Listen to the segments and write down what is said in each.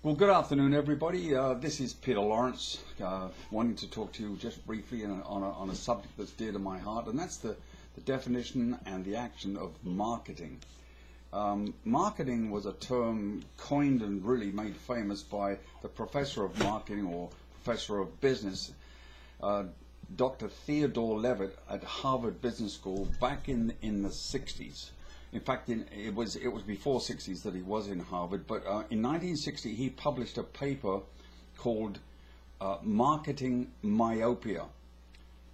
Well, good afternoon, everybody. This is Peter Lawrence, wanting to talk to you just briefly on a subject that's dear to my heart, and that's the definition and the action of marketing. Marketing was a term coined and really made famous by the professor of marketing or professor of business, Dr. Theodore Levitt at Harvard Business School back in the 60s. In fact, it was before 60s that he was in Harvard, but in 1960 he published a paper called Marketing Myopia,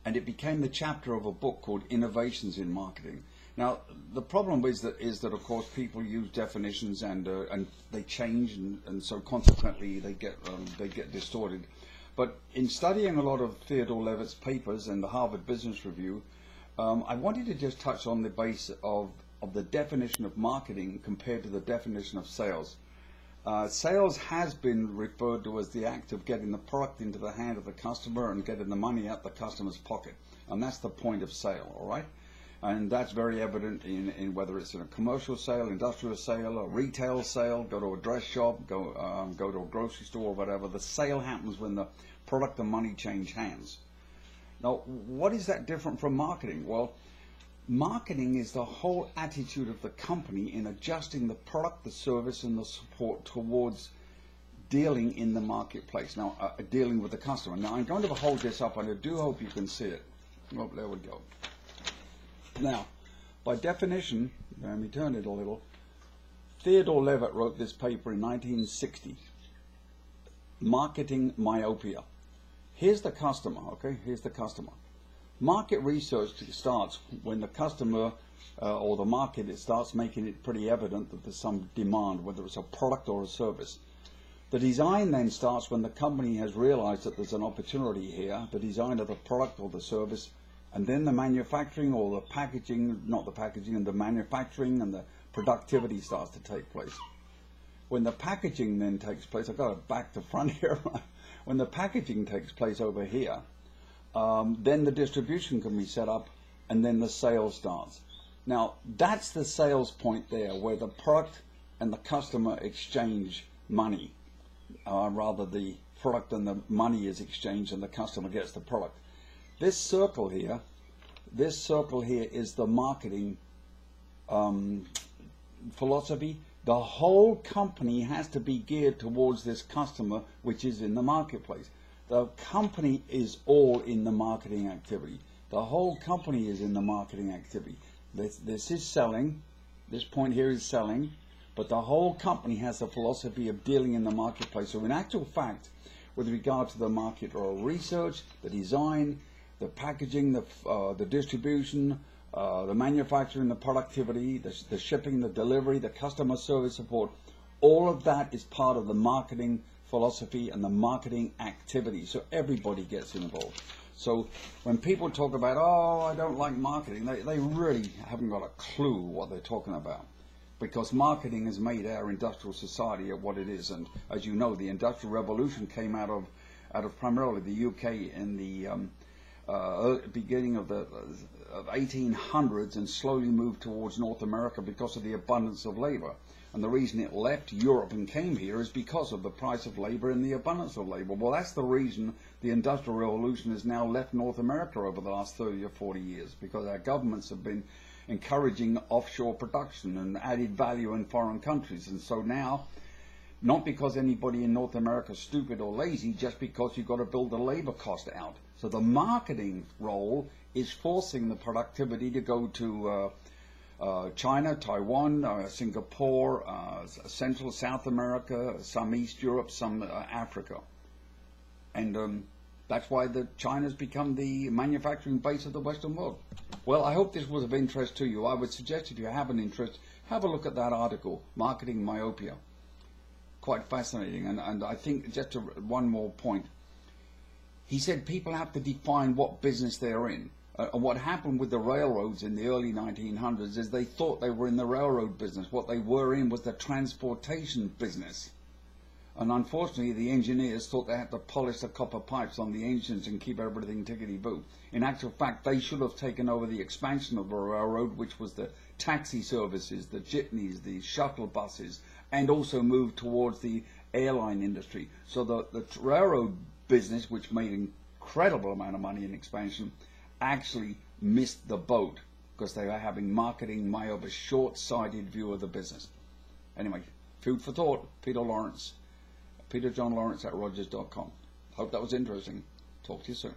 and it became the chapter of a book called Innovations in Marketing. Now, the problem is that of course people use definitions and they change, and so consequently they get distorted. But in studying a lot of Theodore Levitt's papers and the Harvard Business Review, I wanted to just touch on the base of the definition of marketing compared to the definition of sales. Sales has been referred to as the act of getting the product into the hand of the customer and getting the money out the customer's pocket, and that's the point of sale, all right? And that's very evident in whether it's in a commercial sale, industrial sale, a retail sale, go to a dress shop, go to a grocery store or whatever. The sale happens when the product and money change hands. Now, what is that different from marketing? Well, marketing is the whole attitude of the company in adjusting the product, the service, and the support towards dealing in the marketplace. Now, dealing with the customer. Now, I'm going to hold this up, and I do hope you can see it. Oh, there we go. Now, by definition, let me turn it a little. Theodore Levitt wrote this paper in 1960, Marketing Myopia. Here's the customer, okay? Here's the customer. Market research starts when the customer or the market starts making it pretty evident that there's some demand, whether it's a product or a service. The design then starts when the company has realized that there's an opportunity here, the design of the product or the service, and then the manufacturing or the packaging, not the packaging, and the manufacturing and the productivity starts to take place. When the packaging then takes place, I've got it back to front here, when the packaging takes place over here, then the distribution can be set up, and then the sales starts. Now, that's the sales point there, where the product and the customer exchange money. Rather, the product and the money is exchanged and the customer gets the product. This circle here is the marketing philosophy. The whole company has to be geared towards this customer, which is in the marketplace. The company is all in the marketing activity. The whole company is in the marketing activity. This is selling. This point here is selling. But the whole company has a philosophy of dealing in the marketplace. So in actual fact, with regard to the market or research, the design, the packaging, the distribution, the manufacturing, the productivity, the shipping, the delivery, the customer service support, all of that is part of the marketing philosophy and the marketing activity. So everybody gets involved. So when people talk about, oh, I don't like marketing, they really haven't got a clue what they're talking about. Because marketing has made our industrial society what it is. And as you know, the Industrial Revolution came out of primarily the UK in the beginning of the 1800s and slowly moved towards North America because of the abundance of labor. And the reason it left Europe and came here is because of the price of labor and the abundance of labor. Well, that's the reason the Industrial Revolution has now left North America over the last 30 or 40 years, because our governments have been encouraging offshore production and added value in foreign countries. And so now, not because anybody in North America is stupid or lazy, just because you've got to build the labor cost out. So the marketing role is forcing the productivity to go to China, Taiwan, Singapore, Central South America, some East Europe, some Africa. And that's why China's become the manufacturing base of the Western world. Well, I hope this was of interest to you. I would suggest if you have an interest, have a look at that article, Marketing Myopia. Quite fascinating. And I think just one more point. He said people have to define what business they're in. And what happened with the railroads in the early 1900s is they thought they were in the railroad business. What they were in was the transportation business. And unfortunately, the engineers thought they had to polish the copper pipes on the engines and keep everything tickety-boo. In actual fact, they should have taken over the expansion of the railroad, which was the taxi services, the jitneys, the shuttle buses, and also moved towards the airline industry. So the railroad business, which made an incredible amount of money in expansion, actually missed the boat because they were having marketing of a short-sighted view of the business. Anyway, food for thought. Peter John Lawrence at Rogers.com. Hope that was interesting. Talk to you soon.